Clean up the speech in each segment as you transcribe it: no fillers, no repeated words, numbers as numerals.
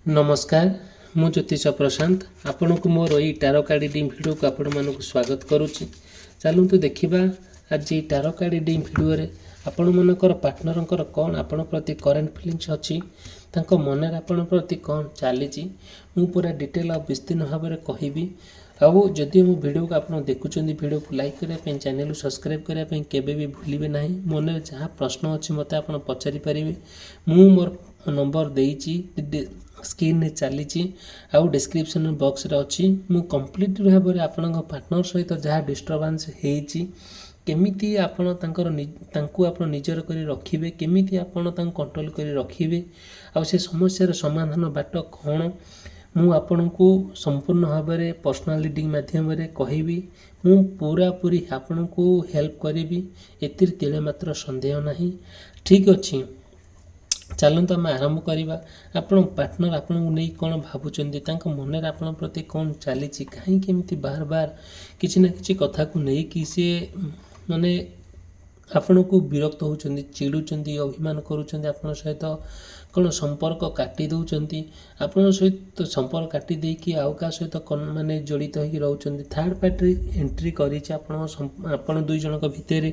नमस्कार मु ज्योतिष प्रशांत आपण को मोर यही टारो कार्ड रिडिंग वीडियो को आपण मानक स्वागत करुच्ची। चलतु देखा आज टारो कार्ड रिडिंग वीडियो रे आपण मनकर पार्टनर कौन आपण प्रति करेन्ट फिलिंग्स अच्छी तांको मन आपण प्रति कौन चली मु पूरा डिटेल और विस्तीर्ण भाव में कहबी। आउ जदि मो वीडियो को आप देखुं वीडियो को लाइक करने चैनल सब्सक्राइब करने केबे भी भूलिबे ना मन में जहाँ प्रश्न अच्छी मत आप पचारि पारे मु मोर नंबर देती स्क्रीन में चली आउ डिस्क्रिप्शन बॉक्स रे अच्छी मु कंप्लीट भाव में आपण पार्टनर सहित जहाँ डिस्टर्बांस होती केमिति आपण तांको आपण निजर करी रखिबे केमिति आपण तांको कंट्रोल करी रखिबे आ से समस्यार समाधान बाट कौन मु आपण को संपूर्ण भाव में पर्सनल रीडिंग माध्यम कहबी मु पूरा पूरी आपण को हेल्प करी एतिर तिले मात्र संदेह नहीं। ठीक अच्छी चलते आम आरंभ करवा। आपण पार्टनर आपण को नहीं कौन भावुंट मन में आपण प्रति कौन चली कहीं बार बार किसी ना किसी कथा को नहीं कि सी माने आपण को विरक्त होउचंदी चिड़ुचंदी अभिमान करूचंदी आपण सहित कौन संपर्क काटी दौरान आपण सहित संपर्क काटी देकी आउ का सहित माने जड़ित होगी रोचंदी थर्ड पार्टी एंट्री करी आपण दुई जनक भितर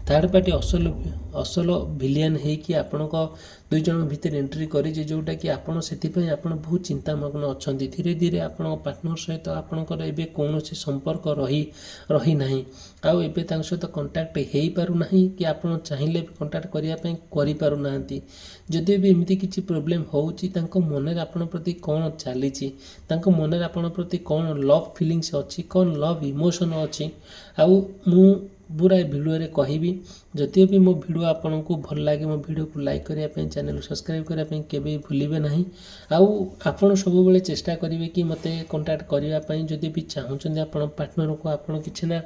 थर्ड पार्टी असल विलियन होगी आपण दुई जन भितर एंट्री करी जोटा कि आपड़ से बहुत चिंतामग्न अच्छा धीरे धीरे आपण पार्टनर सहित आपणकर एबे कौन संपर्क रही ना आउ एबे तांक सहित कंटाक्ट हो पारू नहीं कि आपण चाहिए कंटाक्ट करने करि पारू नांती। जदि भी एमती किसी प्रोब्लेम होउची तांको मन में आपण प्रति कौन चली मन में आपण प्रति कौन लव फिलिंग्स अच्छी कौन लव इमोशन अच्छी आउ मु पूरा वीडियो रे कहबी। जदि भी मो वीडियो आपन को भल लगे मो वीडियो को लाइक करिया पे चैनल सब्सक्राइब करिया पे केबे भूलिबे नहीं आउ आपन सब बेले चेष्टा करिवे कि मते कांटेक्ट करिया पे जदि भी चाहुचंदी आपन पार्टनर को आपन किछ ना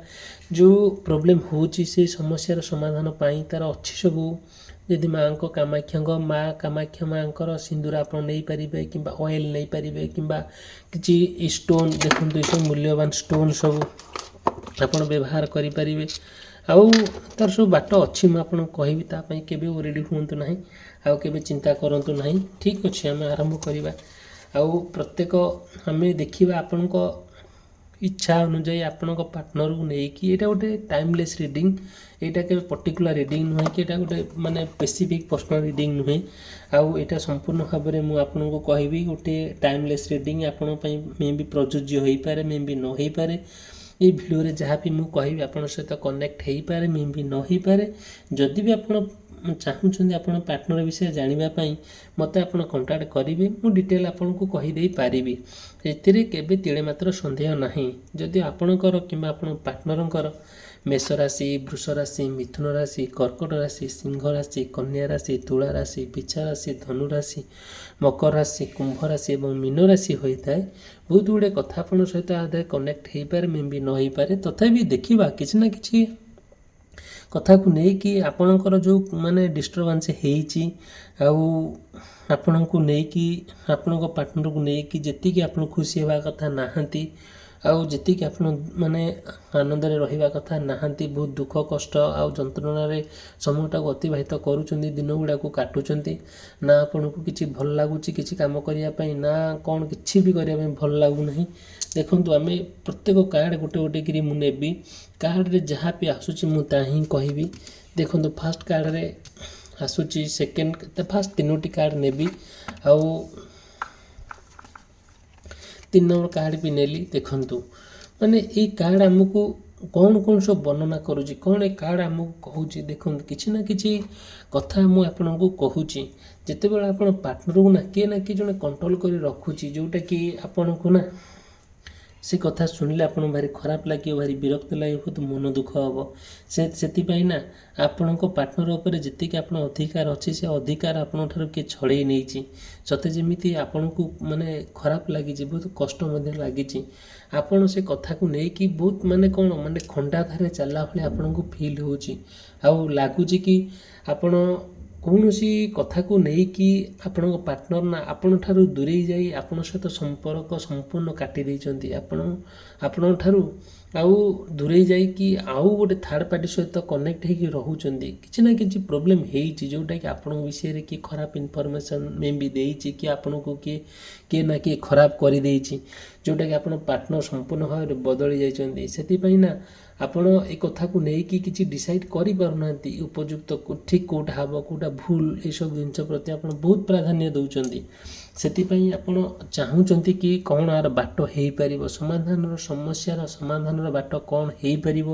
जो प्रॉब्लम होची से समस्या समाधान पाई तार अच्छी सब यदि माँ माँ कामाख्या माँ सिंदूर आप नहीं पारे कि ऑयल नहीं पारे कि स्टोन देखते सब मूल्यवान स्टोन सब आपन व्यवहार करें आउ तार सब बाट अच्छी मुझे कहबी तापाई केबे रेडी हूँ ना आउ केबे चिंता करंतु नहीं। ठीक अच्छे आम आरंभ करवा आउ प्रत्येक आम देखा आपण इच्छा अनुजाई आपण पार्टनर को लेकिन यहाँ गोटे टाइमलेस रिडिंग यहाँ के पर्टिकुलर रिडिंग नुहे कि गोटे माने स्पेसिफिक पर्सनल रिडिंग नुहे आउ यहाँ संपूर्ण भाव में मुझे आपन को कहबी गोटे टाइमलेस रिडिंग आपण मे भी प्रযোज्य हो पारे मे भी न हो पारे ये वीडियो रे जहाँ भी मुझे कहबी आपन सहित कनेक्ट हो पारे मे भी न हो पारे जदि भी आप चाहूँ आप पार्टनर विषय जानापी मत आप कंटाक्ट करेंगे मु डिटेल आपन को कहीदे पारि एथिरे केबे तिले मात्र संदेह नहीं। जदि आपणकर कि पार्टनर मेष राशि वृष राशि मिथुन राशि कर्कट राशि सिंह राशि कन्या राशि तुला राशि पिछा राशि धनु राशि मकर राशि कुंभ राशि और मीन राशि होता है बहुत गुड़े कथा आप सहित आधे कनेक्ट हो पारे मे भी न हो पारे तथापि देखा किसी ना कि कथा को लेकिन आपणकर जो माने डिस्टर्बांस होती आपण को लेकिन आपण पार्टनर को लेकिन जी आप खुशी होगा कथा नहांती आउ जी आप माने आनंद रहा कथा नहांती बहुत दुख कष्ट आउ जंत्रणा समयटा को अतिबाहित करुँच दिन गुड़ा को काटुंट ना आपन को किसी भल लगुच कि कम करने ना कौन किसी भी करने भल लगुना। देखु आम प्रत्येक कार्ड गोटे गोटे कि मुझे कार्ड रे जहाँ भी आसूची मुझे ही कहबी। देखो फास्ट कार्ड रे आसूची सेकेंड फास्ट तीनोटी कार्ड नेबी आउ 3 नंबर कार्ड भी नेली। देखंतु माने ये कार्ड आमको कौन कौन सब वर्णना करुँची कौन ए कार्ड आमको कहूँ देखो किसी ना कि कथा मुझे आपन को कहूँ जिते बड़े आप पार्टनर को ना किए जड़े कंट्रोल कर रखुची जोटा कि आपन को ना से कथा शुणिले आप भारी खराब लगे भारी विरक्त लगे बहुत मन दुख हम से ना आपण पार्टनर उपर जी आप अधिकार अच्छे से अधिकार आपन किए छड़े नहीं सते जमी आपण को माने खराब लगी बहुत कष्ट लगी आपन से कथा को लेकिन बहुत माने कौन माने खंडा धारे चलला भाई आपन को फिल हो लगुच कि आपण କୌଣସି କଥାକୁ ନେଇକି ଆପଣଙ୍କ ପାର୍ଟନର ନା ଆପଣଙ୍କଠାରୁ ଦୂରେଇ ଯାଇ ଆପଣଙ୍କ ସହିତ ସମ୍ପର୍କ ସମ୍ପୂର୍ଣ୍ଣ କାଟି ଦେଇଛନ୍ତି, ଆପଣଙ୍କ ଠାରୁ ଆଉ ଦୂରେଇ ଯାଇକି ଆଉ ଗୋଟେ ଥାର୍ଡ଼ ପାର୍ଟି ସହିତ କନେକ୍ଟ ହେଇକି ରହୁଛନ୍ତି। କିଛି ନା କିଛି ପ୍ରୋବ୍ଲେମ୍ ହେଇଛି ଯେଉଁଟାକି ଆପଣଙ୍କ ବିଷୟରେ କିଏ ଖରାପ ଇନଫର୍ମେସନ୍ ମେ ବି ଦେଇଛି, କି ଆପଣଙ୍କୁ କିଏ ନା କିଏ ଖରାପ କରିଦେଇଛି, ଯେଉଁଟାକି ଆପଣ ପାର୍ଟନର ସମ୍ପୂର୍ଣ୍ଣ ଭାବରେ ବଦଳି ଯାଇଛନ୍ତି। ସେଥିପାଇଁ ନା ଆପଣ ଏ କଥାକୁ ନେଇକି କିଛି ଡିସାଇଡ଼୍ କରିପାରୁନାହାନ୍ତି ଉପଯୁକ୍ତ ଠିକ୍ କେଉଁଟା ହେବ କେଉଁଟା ଭୁଲ, ଏସବୁ ଜିନିଷ ପ୍ରତି ଆପଣ ବହୁତ ପ୍ରାଧାନ୍ୟ ଦେଉଛନ୍ତି। ସେଥିପାଇଁ ଆପଣ ଚାହୁଁଛନ୍ତି କି କ'ଣ ଆର ବାଟ ହେଇପାରିବ, ସମସ୍ୟାର ସମାଧାନର ବାଟ କ'ଣ ହେଇପାରିବ।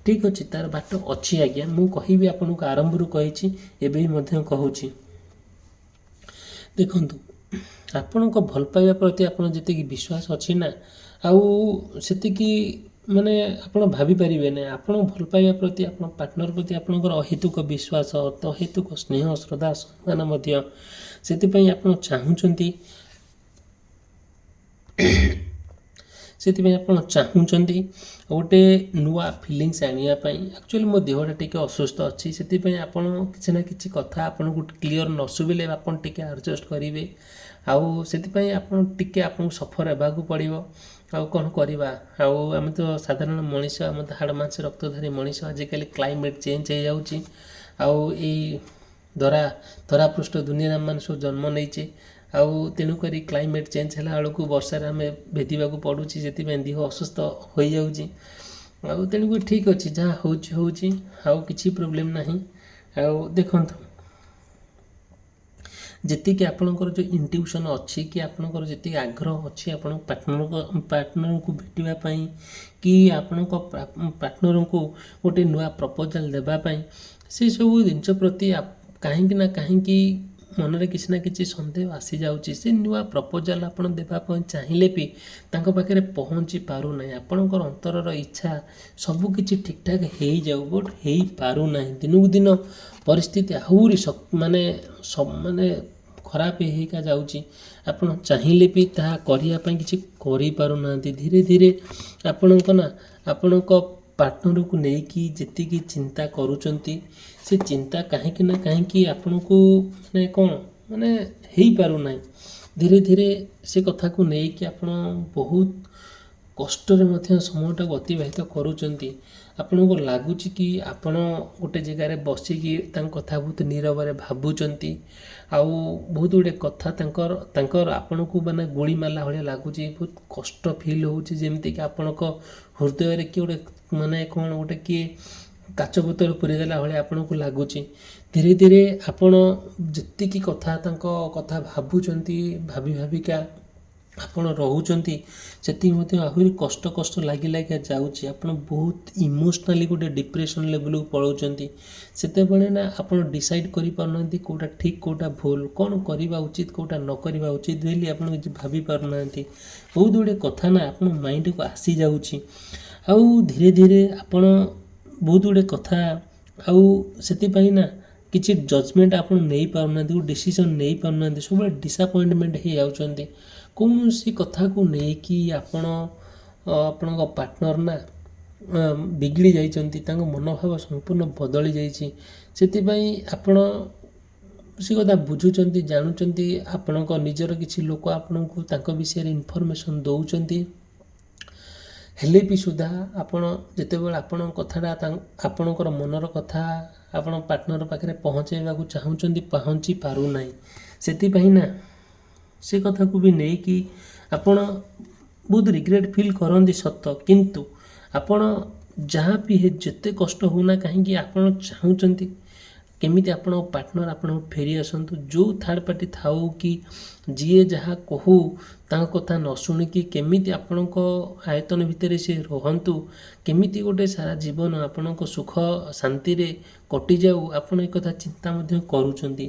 ଠିକ୍ ଅଛି, ତା'ର ବାଟ ଅଛି ଆଜ୍ଞା, ମୁଁ କହିବି ଆପଣଙ୍କୁ, ଆରମ୍ଭରୁ କହିଛି, ଏବେ ବି ମଧ୍ୟ କହୁଛି। ଦେଖନ୍ତୁ, ଆପଣଙ୍କ ଭଲ ପାଇବା ପ୍ରତି ଆପଣ ଯେତିକି ବିଶ୍ୱାସ ଅଛି ନା, ଆଉ ସେତିକି ମାନେ ଆପଣ ଭାବିପାରିବେ ନାହିଁ। ଆପଣ ଭଲ ପାଇବା ପ୍ରତି, ଆପଣ ପାର୍ଟନର ପ୍ରତି ଆପଣଙ୍କର ଅହେତୁକ ବିଶ୍ୱାସ, ଅହେତୁକ ସ୍ନେହ, ଶ୍ରଦ୍ଧା, ସମ୍ମାନ ମଧ୍ୟ। ସେଥିପାଇଁ ଆପଣ ଚାହୁଁଛନ୍ତି ଗୋଟେ ନୂଆ ଫିଲିଙ୍ଗସ୍ ଆଣିବା ପାଇଁ। ଆକ୍ଚୁଆଲି ମୋ ଦେହଟା ଟିକେ ଅସୁସ୍ଥ ଅଛି, ସେଥିପାଇଁ ଆପଣ କିଛି ନା କିଛି କଥା ଆପଣଙ୍କୁ କ୍ଲିଅର୍ ନ ଶୁଭିଲେ ଆପଣ ଟିକେ ଆଡ଼ଜଷ୍ଟ କରିବେ। ଆଉ ସେଥିପାଇଁ ଆପଣଙ୍କୁ ସଫର ହେବାକୁ ପଡ଼ିବ। ଆଉ କ'ଣ କରିବା, ଆଉ ଆମେ ତ ସାଧାରଣ ମଣିଷ, ଆମେ ତ ହାଡ଼ ମାଂସ ରକ୍ତଧାରୀ ମଣିଷ। ଆଜିକାଲି କ୍ଲାଇମେଟ୍ ଚେଞ୍ଜ ହେଇଯାଉଛି, ଆଉ ଏଇ ଧରାପୃଷ୍ଠ ଦୁନିଆରେ ଆମମାନେ ସବୁ ଜନ୍ମ ନେଇଛେ, ଆଉ ତେଣୁକରି କ୍ଲାଇମେଟ୍ ଚେଞ୍ଜ ହେଲା ବେଳକୁ ବର୍ଷାରେ ଆମେ ଭେଦିବାକୁ ପଡ଼ୁଛି, ସେଥିପାଇଁ ଦେହ ଅସୁସ୍ଥ ହୋଇଯାଉଛି। ଆଉ ତେଣୁକରି ଠିକ୍ ଅଛି, ଯାହା ହେଉଛି, ଆଉ କିଛି ପ୍ରୋବ୍ଲେମ୍ ନାହିଁ। ଆଉ ଦେଖନ୍ତୁ, ଯେତିକି ଆପଣଙ୍କର ଯେଉଁ ଇଣ୍ଟ୍ୟୁସନ୍ ଅଛି, କି ଆପଣଙ୍କର ଯେତିକି ଆଗ୍ରହ ଅଛି ଆପଣଙ୍କ ପାର୍ଟନରଙ୍କୁ ଭେଟିବା ପାଇଁ, କି ଆପଣଙ୍କ ପାର୍ଟନରଙ୍କୁ ଗୋଟେ ନୂଆ ପ୍ରପୋଜାଲ୍ ଦେବା ପାଇଁ, ସେସବୁ ଜିନିଷ ପ୍ରତି କାହିଁକି ନା କାହିଁକି ମନରେ କିଛି ନା କିଛି ସନ୍ଦେହ ଆସିଯାଉଛି। ସେ ନୂଆ ପ୍ରପୋଜାଲ୍ ଆପଣ ଦେବା ପାଇଁ ଚାହିଁଲେ ବି ତାଙ୍କ ପାଖରେ ପହଞ୍ଚି ପାରୁନାହିଁ। ଆପଣଙ୍କର ଅନ୍ତରର ଇଚ୍ଛା ସବୁକିଛି ଠିକ୍ଠାକ୍ ହେଇଯାଉ, ବଟ୍ ହେଇପାରୁନାହିଁ। ଦିନକୁ ଦିନ ପରିସ୍ଥିତି ଆହୁରି ମାନେ ଖରାପ ହେଇକା ଯାଉଛି। ଆପଣ ଚାହିଁଲେ ବି ତାହା କରିବା ପାଇଁ କିଛି କରିପାରୁନାହାନ୍ତି। ଧୀରେ ଧୀରେ ଆପଣଙ୍କ ପାର୍ଟନରକୁ ନେଇକି ଯେତିକି ଚିନ୍ତା କରୁଛନ୍ତି, ସେ ଚିନ୍ତା କାହିଁକି ନା କାହିଁକି ଆପଣଙ୍କୁ ହେଇପାରୁନାହିଁ। ଧୀରେ ଧୀରେ ସେ କଥାକୁ ନେଇକି ଆପଣ ବହୁତ କଷ୍ଟରେ ମଧ୍ୟ ସମୟଟାକୁ ଅତିବାହିତ କରୁଛନ୍ତି। ଆପଣଙ୍କୁ ଲାଗୁଛି କି ଆପଣ ଗୋଟେ ଜାଗାରେ ବସିକି ତାଙ୍କ କଥା ବହୁତ ନୀରବରେ ଭାବୁଛନ୍ତି, ଆଉ ବହୁତ ଗୁଡ଼ିଏ କଥା ତାଙ୍କର ଆପଣଙ୍କୁ ଗୁଳି ମାରିଲା ଭଳିଆ ଲାଗୁଛି। ବହୁତ କଷ୍ଟ ଫିଲ୍ ହେଉଛି, ଯେମିତିକି ଆପଣଙ୍କ ହୃଦୟରେ କିଏ କାଚ ବୋତଲ ପୁରେଇ ଦେଲା ଭଳିଆ ଆପଣଙ୍କୁ ଲାଗୁଛି। ଧୀରେ ଧୀରେ ଆପଣ ଯେତିକି ତାଙ୍କ କଥା ଭାବିକା ଆପଣ ରହୁଛନ୍ତି, ସେତିକି ମଧ୍ୟ ଆହୁରି କଷ୍ଟ ଲାଗି ଯାଉଛି। ଆପଣ ବହୁତ ଇମୋସନାଲି ଗୋଟେ ଡିପ୍ରେସନ୍ ଲେଭେଲକୁ ପଳାଉଛନ୍ତି। ସେତେବେଳେ ନା ଆପଣ ଡିସାଇଡ଼୍ କରିପାରୁନାହାନ୍ତି କେଉଁଟା ଠିକ୍ କେଉଁଟା ଭୁଲ, କ'ଣ କରିବା ଉଚିତ କେଉଁଟା ନ କରିବା ଉଚିତ ବୋଲି ଆପଣ କିଛି ଭାବିପାରୁନାହାନ୍ତି। ବହୁତ ଗୁଡ଼ିଏ କଥା ନା ଆପଣ ମାଇଣ୍ଡକୁ ଆସିଯାଉଛି, ଆଉ ଧୀରେ ଧୀରେ ଆପଣ ବହୁତ ଗୁଡ଼ିଏ କଥା, ଆଉ ସେଥିପାଇଁ ନା କିଛି ଜଜମେଣ୍ଟ ଆପଣ ନେଇପାରୁନାହାନ୍ତି, ଡିସିସନ୍ ନେଇପାରୁନାହାନ୍ତି, ସବୁବେଳେ ଡିସାପଏଣ୍ଟମେଣ୍ଟ ହେଇଯାଉଛନ୍ତି। କୌଣସି କଥାକୁ ନେଇକି ଆପଣଙ୍କ ପାର୍ଟନର ନା ବିଗିଡ଼ି ଯାଇଛନ୍ତି, ତାଙ୍କ ମନୋଭାବ ସମ୍ପୂର୍ଣ୍ଣ ବଦଳି ଯାଇଛି। ସେଥିପାଇଁ ଆପଣ ସେ କଥା ବୁଝୁଛନ୍ତି, ଜାଣୁଛନ୍ତି, ଆପଣଙ୍କ ନିଜର କିଛି ଲୋକ ଆପଣଙ୍କୁ ତାଙ୍କ ବିଷୟରେ ଇନଫର୍ମେସନ୍ ଦେଉଛନ୍ତି, ହେଲେ ବି ସୁଦ୍ଧା ଆପଣ ଯେତେବେଳେ ଆପଣଙ୍କ କଥାଟା ଆପଣଙ୍କର ମନର କଥା ଆପଣ ପାର୍ଟନର ପାଖରେ ପହଞ୍ଚାଇବାକୁ ଚାହୁଁଛନ୍ତି, ପହଞ୍ଚି ପାରୁନାହିଁ। ସେଥିପାଇଁ ନା ସେ କଥାକୁ ବି ନେଇକି ଆପଣ ବହୁତ ରିଗ୍ରେଟ୍ ଫିଲ୍ କରନ୍ତି ସତ, କିନ୍ତୁ ଆପଣ ଯାହା ବି ଯେତେ କଷ୍ଟ ହେଉନା କାହିଁକି ଆପଣ ଚାହୁଁଛନ୍ତି କେମିତି ଆପଣଙ୍କ ପାର୍ଟନର ଆପଣଙ୍କୁ ଫେରି ଆସନ୍ତୁ। ଯେଉଁ ଥାର୍ଡ଼ ପାର୍ଟି ଥାଉ କି ଯିଏ ଯାହା କହୁ ତାଙ୍କ କଥା ନ ଶୁଣିକି କେମିତି ଆପଣଙ୍କ ଆୟତନ ଭିତରେ ସେ ରୁହନ୍ତୁ, କେମିତି ଗୋଟେ ସାରା ଜୀବନ ଆପଣଙ୍କ ସୁଖ ଶାନ୍ତିରେ କଟିଯାଉ, ଆପଣ ଏ କଥା ଚିନ୍ତା ମଧ୍ୟ କରୁଛନ୍ତି।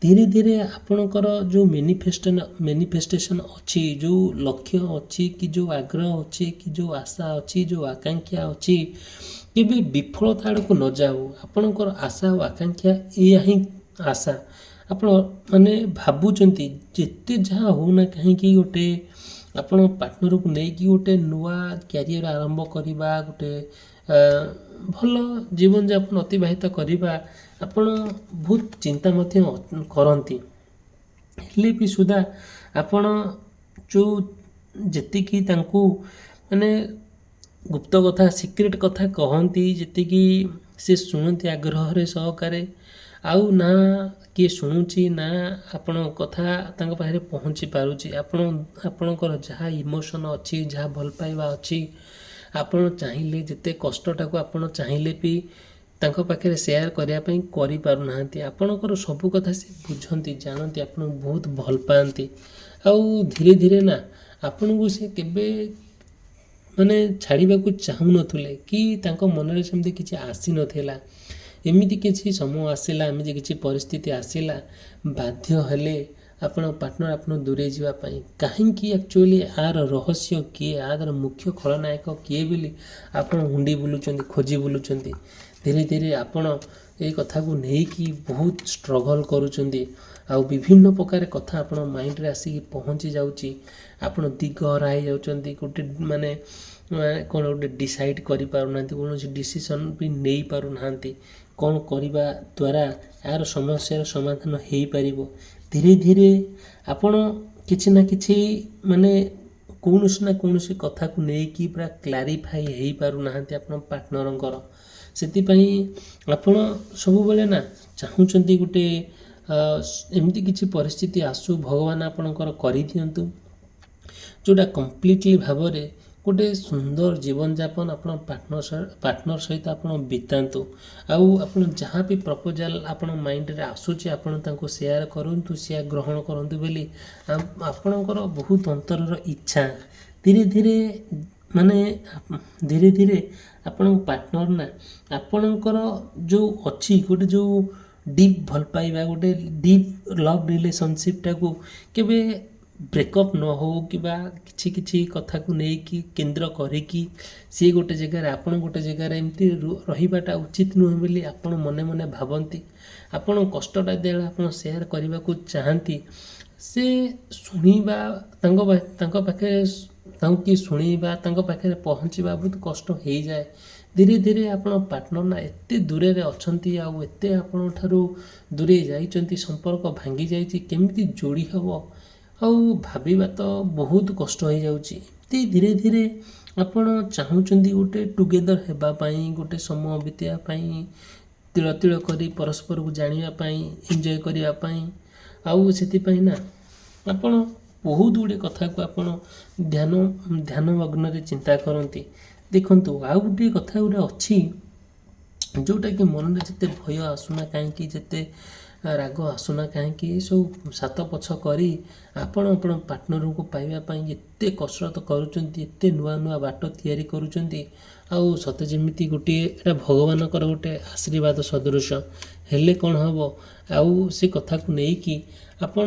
ଧୀରେ ଧୀରେ ଆପଣଙ୍କର ଯେଉଁ ମ୍ୟାନିଫେଷ୍ଟେସନ୍ ଅଛି, ଯେଉଁ ଲକ୍ଷ୍ୟ ଅଛି, କି ଯେଉଁ ଆଗ୍ରହ ଅଛି, କି ଯେଉଁ ଆଶା ଅଛି, ଯେଉଁ ଆକାଂକ୍ଷା ଅଛି, କେବେ ବିଫଳତା ଆଡ଼କୁ ନ ଯାଉ। ଆପଣଙ୍କର ଆଶା ଓ ଆକାଂକ୍ଷା ଏଇଆ ହିଁ ଆଶା। ଆପଣ ଭାବୁଛନ୍ତି ଯେତେ ଯାହା ହେଉନା କାହିଁକି ଗୋଟେ ଆପଣ ପାର୍ଟନରକୁ ନେଇକି ଗୋଟେ ନୂଆ କ୍ୟାରିୟର ଆରମ୍ଭ କରିବା, ଗୋଟେ ଭଲ ଜୀବନଯାପନ ଅତିବାହିତ କରିବା ଆପଣ ବହୁତ ଚିନ୍ତା ମଧ୍ୟ କରନ୍ତି, ହେଲେ ବି ସୁଦ୍ଧା ଆପଣ ଯେଉଁ ଯେତିକି ତାଙ୍କୁ ମାନେ ଗୁପ୍ତ କଥା ସିକ୍ରେଟ୍ କଥା କହନ୍ତି, ଯେତିକି ସେ ଶୁଣନ୍ତି ଆଗ୍ରହରେ ସହକାରେ, ଆଉ ନା କିଏ ଶୁଣୁଛି ନା ଆପଣଙ୍କ କଥା ତାଙ୍କ ପାଖରେ ପହଞ୍ଚି ପାରୁଛି। ଆପଣଙ୍କର ଯାହା ଇମୋସନ୍ ଅଛି, ଯାହା ଭଲ ପାଇବା ଅଛି, ଆପଣ ଚାହିଁଲେ ଯେତେ କଷ୍ଟଟାକୁ ଆପଣ ଚାହିଁଲେ ବି ତାଙ୍କ ପାଖରେ ସେୟାର କରିବା ପାଇଁ କରିପାରୁନାହାନ୍ତି। ଆପଣଙ୍କର ସବୁ କଥା ସେ ବୁଝନ୍ତି, ଜାଣନ୍ତି, ଆପଣଙ୍କୁ ବହୁତ ଭଲ ପାଆନ୍ତି। ଆଉ ଧୀରେ ଧୀରେ ନା ଆପଣଙ୍କୁ ସେ କେବେ ମାନେ ଛାଡ଼ିବାକୁ ଚାହୁଁନଥିଲେ କି ତାଙ୍କ ମନରେ ସେମିତି କିଛି ଆସିନଥିଲା। ଏମିତି କିଛି ସମୟ ଆସିଲା, ଏମିତି କିଛି ପରିସ୍ଥିତି ଆସିଲା, ବାଧ୍ୟ ହେଲେ ଆପଣ ପାର୍ଟନର ଆପଣ ଦୂରେଇ ଯିବା ପାଇଁ। କାହିଁକି ଆକ୍ଚୁଆଲି ଆର ରହସ୍ୟ କିଏ, ଆର ମୁଖ୍ୟ ଖଳନାୟକ କିଏ ବୋଲି ଆପଣ ହୁଣ୍ଡି ବୁଲୁଛନ୍ତି, ଖୋଜି ବୁଲୁଛନ୍ତି। ଧୀରେ ଧୀରେ ଆପଣ ଏଇ କଥାକୁ ନେଇକି ବହୁତ ଷ୍ଟ୍ରଗଲ୍ କରୁଛନ୍ତି, ଆଉ ବିଭିନ୍ନ ପ୍ରକାର କଥା ଆପଣ ମାଇଣ୍ଡରେ ଆସିକି ପହଞ୍ଚି ଯାଉଛି। ଆପଣ ଦିଗହରା ହେଇଯାଉଛନ୍ତି, ଗୋଟେ ମାନେ କ'ଣ ଗୋଟେ ଡିସାଇଡ଼୍ କରିପାରୁନାହାନ୍ତି, କୌଣସି ଡିସିସନ୍ ବି ନେଇପାରୁନାହାନ୍ତି। କ'ଣ କରିବା ଦ୍ୱାରା ଏହାର ସମସ୍ୟାର ସମାଧାନ ହେଇପାରିବ। ଧୀରେ ଧୀରେ ଆପଣ କିଛି ନା କିଛି ମାନେ କୌଣସି ନା କୌଣସି କଥାକୁ ନେଇକି ପୁରା କ୍ଲାରିଫାଇ ହେଇପାରୁନାହାନ୍ତି ଆପଣ ପାର୍ଟନରଙ୍କର। ସେଥିପାଇଁ ଆପଣ ସବୁବେଳେ ନା ଚାହୁଁଛନ୍ତି ଗୋଟେ ଏମିତି କିଛି ପରିସ୍ଥିତି ଆସୁ, ଭଗବାନ ଆପଣଙ୍କର କରିଦିଅନ୍ତୁ, ଯେଉଁଟା କମ୍ପ୍ଲିଟଲି ଭାବରେ ଗୋଟେ ସୁନ୍ଦର ଜୀବନଯାପନ ଆପଣ ପାର୍ଟନର ସହିତ ଆପଣ ବିତାନ୍ତୁ। ଆଉ ଆପଣ ଯାହା ବି ପ୍ରପୋଜାଲ୍ ଆପଣ ମାଇଣ୍ଡରେ ଆସୁଛି ଆପଣ ତାଙ୍କୁ ସେୟାର କରନ୍ତୁ, ସେୟାର ଗ୍ରହଣ କରନ୍ତୁ ବୋଲି ଆପଣଙ୍କର ବହୁତ ଅନ୍ତରର ଇଚ୍ଛା। ଧୀରେ ଧୀରେ ମାନେ ଧୀରେ ଧୀରେ ଆପଣଙ୍କ ପାର୍ଟନର ନା ଆପଣଙ୍କର ଯେଉଁ ଅଛି ଗୋଟେ ଯେଉଁ ଡିପ୍ ଭଲ ପାଇବା, ଗୋଟେ ଡିପ୍ ଲଭ୍ ରିଲେସନସିପ୍ଟାକୁ କେବେ ବ୍ରେକଅପ୍ ନ ହେଉ କିମ୍ବା କିଛି କିଛି କଥାକୁ ନେଇକି କେନ୍ଦ୍ର କରିକି ସିଏ ଗୋଟେ ଜାଗାରେ ଆପଣ ଗୋଟେ ଜାଗାରେ ଏମିତି ରହିବାଟା ଉଚିତ ନୁହେଁ ବୋଲି ଆପଣ ମନେ ମନେ ଭାବନ୍ତି। ଆପଣ କଷ୍ଟଟା ଯେତେବେଳେ ଆପଣ ସେୟାର କରିବାକୁ ଚାହାନ୍ତି, ସେ ଶୁଣିବା ତାଙ୍କ ପାଖରେ ତାଙ୍କୁ କିଏ ଶୁଣେଇବା, ତାଙ୍କ ପାଖରେ ପହଞ୍ଚିବା ବହୁତ କଷ୍ଟ ହେଇଯାଏ। ଧୀରେ ଧୀରେ ଆପଣ ପାର୍ଟନର ନା ଏତେ ଦୂରରେ ଅଛନ୍ତି, ଆଉ ଏତେ ଆପଣଙ୍କ ଠାରୁ ଦୂରେଇ ଯାଇଛନ୍ତି, ସମ୍ପର୍କ ଭାଙ୍ଗି ଯାଇଛି, କେମିତି ଯୋଡ଼ି ହେବ ଆଉ ଭାବିବା ତ ବହୁତ କଷ୍ଟ ହେଇଯାଉଛି। ଧୀରେ ଧୀରେ ଆପଣ ଚାହୁଁଛନ୍ତି ଗୋଟେ ଟୁଗେଦର ହେବା ପାଇଁ, ଗୋଟେ ସମୟ ବିତେଇବା ପାଇଁ, ତିଳ ତିଳ କରି ପରସ୍ପରକୁ ଜାଣିବା ପାଇଁ, ଏନ୍ଜୟ କରିବା ପାଇଁ। ଆଉ ସେଥିପାଇଁ ନା ଆପଣ ବହୁତ ଗୁଡ଼ିଏ କଥାକୁ ଆପଣ ଧ୍ୟାନମଗ୍ନରେ ଚିନ୍ତା କରନ୍ତି। ଦେଖନ୍ତୁ, ଆଉ ଗୋଟିଏ କଥା ଗୋଟେ ଅଛି, ଯେଉଁଟାକି ମନରେ ଯେତେ ଭୟ ଆସୁନା କାହିଁକି, ଯେତେ ରାଗ ଆସୁନା କାହିଁକି, ଏସବୁ ସାତ ପଛ କରି ଆପଣ ପାର୍ଟନରଙ୍କୁ ପାଇବା ପାଇଁ ଏତେ କସରତ କରୁଛନ୍ତି, ଏତେ ନୂଆ ନୂଆ ବାଟ ତିଆରି କରୁଛନ୍ତି, ଆଉ ସତେ ଯେମିତି ଗୋଟିଏ ଏଇଟା ଭଗବାନଙ୍କର ଗୋଟେ ଆଶୀର୍ବାଦ ସଦୃଶ। ହେଲେ କ'ଣ ହେବ, ଆଉ ସେ କଥାକୁ ନେଇକି ଆପଣ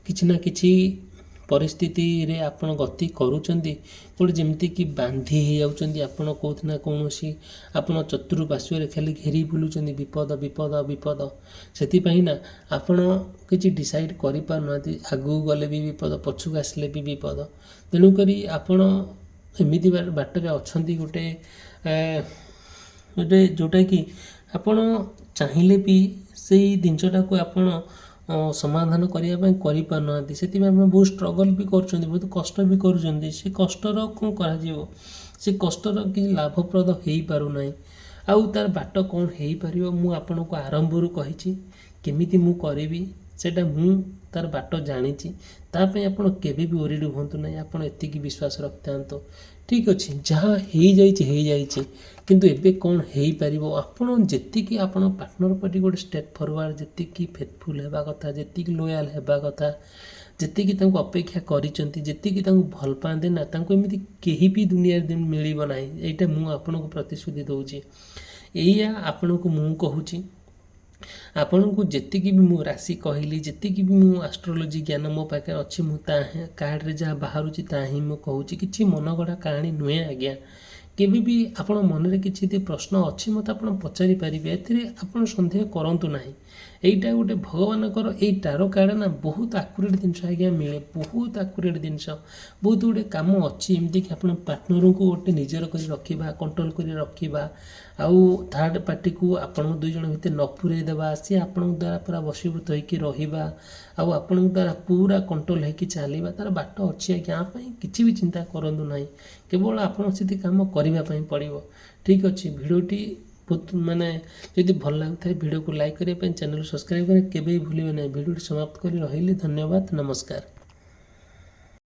କିଛି ନା କିଛି ପରିସ୍ଥିତିରେ ଆପଣ ଗତି କରୁଛନ୍ତି, ଗୋଟେ ଯେମିତିକି ବାନ୍ଧି ହେଇଯାଉଛନ୍ତି ଆପଣ କେଉଁଠି ନା କୌଣସି, ଆପଣ ଚତୁଃପାର୍ଶ୍ୱରେ ଖାଲି ଘେରି ବୁଲୁଛନ୍ତି ବିପଦ ବିପଦ ବିପଦ। ସେଥିପାଇଁ ନା ଆପଣ କିଛି ଡିସାଇଡ଼୍ କରିପାରୁନାହାନ୍ତି, ଆଗକୁ ଗଲେ ବି ବିପଦ, ପଛକୁ ଆସିଲେ ବି ବିପଦ। ତେଣୁକରି ଆପଣ ଏମିତି ବାଟରେ ଅଛନ୍ତି ଗୋଟେ ଯେଉଁଟାକି ଆପଣ ଚାହିଁଲେ ବି ସେଇ ଜିନିଷଟାକୁ ଆପଣ ସମାଧାନ କରିବା ପାଇଁ କରିପାରୁନାହାନ୍ତି। ସେଥିପାଇଁ ଆପଣ ବହୁତ ଷ୍ଟ୍ରଗଲ୍ ବି କରୁଛନ୍ତି, ବହୁତ କଷ୍ଟ ବି କରୁଛନ୍ତି। ସେ କଷ୍ଟର କ'ଣ କରାଯିବ, ସେ କଷ୍ଟର କିଛି ଲାଭପ୍ରଦ ହେଇପାରୁନାହିଁ। ଆଉ ତା'ର ବାଟ କ'ଣ ହେଇପାରିବ, ମୁଁ ଆପଣଙ୍କୁ ଆରମ୍ଭରୁ କହିଛି କେମିତି ମୁଁ କରିବି, ସେଇଟା ମୁଁ ତା'ର ବାଟ ଜାଣିଛି। ତା ପାଇଁ ଆପଣ କେବେ ବି ଓରିଡ଼ି ହୁଅନ୍ତୁ ନାହିଁ, ଆପଣ ଏତିକି ବିଶ୍ୱାସ ରଖିଥାନ୍ତୁ। ଠିକ୍ ଅଛି, ଯାହା ହେଇଯାଇଛି, କିନ୍ତୁ ଏବେ କ'ଣ ହେଇପାରିବ, ଆପଣ ଯେତିକି ଆପଣ ପାର୍ଟନର ପ୍ରତି ଗୋଟେ ଷ୍ଟେପ୍ ଫରୱାର୍ଡ଼, ଯେତିକି ଫେଥଫୁଲ୍ ହେବା କଥା, ଯେତିକି ଲୋୟାଲ୍ ହେବା କଥା, ଯେତିକି ତାଙ୍କୁ ଅପେକ୍ଷା କରିଛନ୍ତି, ଯେତିକି ତାଙ୍କୁ ଭଲ ପାଆନ୍ତି ନା, ତାଙ୍କୁ ଏମିତି କେହି ବି ଦୁନିଆରେ ମିଳିବ ନାହିଁ। ଏଇଟା ମୁଁ ଆପଣଙ୍କୁ ପ୍ରତିଶ୍ରୁତି ଦେଉଛି। ଏଇଆ ଆପଣଙ୍କୁ ମୁଁ କହୁଛି। ଆପଣଙ୍କୁ ଯେତିକି ବି ମୁଁ ରାଶି କହିଲି, ଯେତିକି ବି ମୁଁ ଆଷ୍ଟ୍ରୋଲୋଜି ଜ୍ଞାନ ମୋ ପାଖରେ ଅଛି, ମୁଁ ତା କାର୍ଡ଼ରେ ଯାହା ବାହାରୁଛି ତାହା ହିଁ ମୁଁ କହୁଛି। କିଛି ମନଗଢ଼ା କାହାଣୀ ନୁହେଁ ଆଜ୍ଞା। କେବେ ବି ଆପଣ ମନରେ କିଛି ଯଦି ପ୍ରଶ୍ନ ଅଛି ମୋତେ ଆପଣ ପଚାରି ପାରିବେ, ଏଥିରେ ଆପଣ ସନ୍ଦେହ କରନ୍ତୁ ନାହିଁ। এইটা ଗୋଟେ ଭଗବାନଙ୍କର ଏଇ ଟାରୋ କାର୍ଡ଼ ନା ବହୁତ ଆକୁରେଟ୍ ଜିନିଷ ଆଜ୍ଞା ମିଳେ, ବହୁତ ଆକୁରେଟ୍ ଜିନିଷ, ବହୁତ ଗୁଡ଼ିଏ କାମ ଅଛି। ଏମିତିକି ଆପଣ ପାର୍ଟନରଙ୍କୁ ଗୋଟେ ନିଜର କରି ରଖିବା, କଣ୍ଟ୍ରୋଲ୍ କରି ରଖିବା, ଆଉ ଥାର୍ଡ଼ ପାର୍ଟିକୁ ଆପଣଙ୍କ ଦୁଇ ଜଣ ଭିତରେ ନ ପୁରେଇ ଦେବା, ସିଏ ଆପଣଙ୍କ ଦ୍ୱାରା ପୁରା ବଶୀଭୂତ ହୋଇକି ରହିବା, ଆଉ ଆପଣଙ୍କ ଦ୍ୱାରା ପୁରା କଣ୍ଟ୍ରୋଲ୍ ହୋଇକି ଚାଲିବା, ତା'ର ବାଟ ଅଛି ଆଜ୍ଞା। ଆ ପାଇଁ କିଛି ବି ଚିନ୍ତା କରନ୍ତୁ ନାହିଁ, କେବଳ ଆପଣ ସେଠି କାମ କରିବା ପାଇଁ ପଡ଼ିବ। ଠିକ୍ ଅଛି, ଭିଡ଼ିଓଟି ବହୁତ ଯଦି ଭଲ ଲାଗୁଥାଏ ଭିଡ଼ିଓକୁ ଲାଇକ୍ କରିବା ପାଇଁ, ଚ୍ୟାନେଲ୍ ସବସ୍କ୍ରାଇବ୍ କରିବା କେବେ ବି ଭୁଲିବେ ନାହିଁ। ଭିଡ଼ିଓଟି ସମାପ୍ତ କରି ରହିଲି, ଧନ୍ୟବାଦ, ନମସ୍କାର।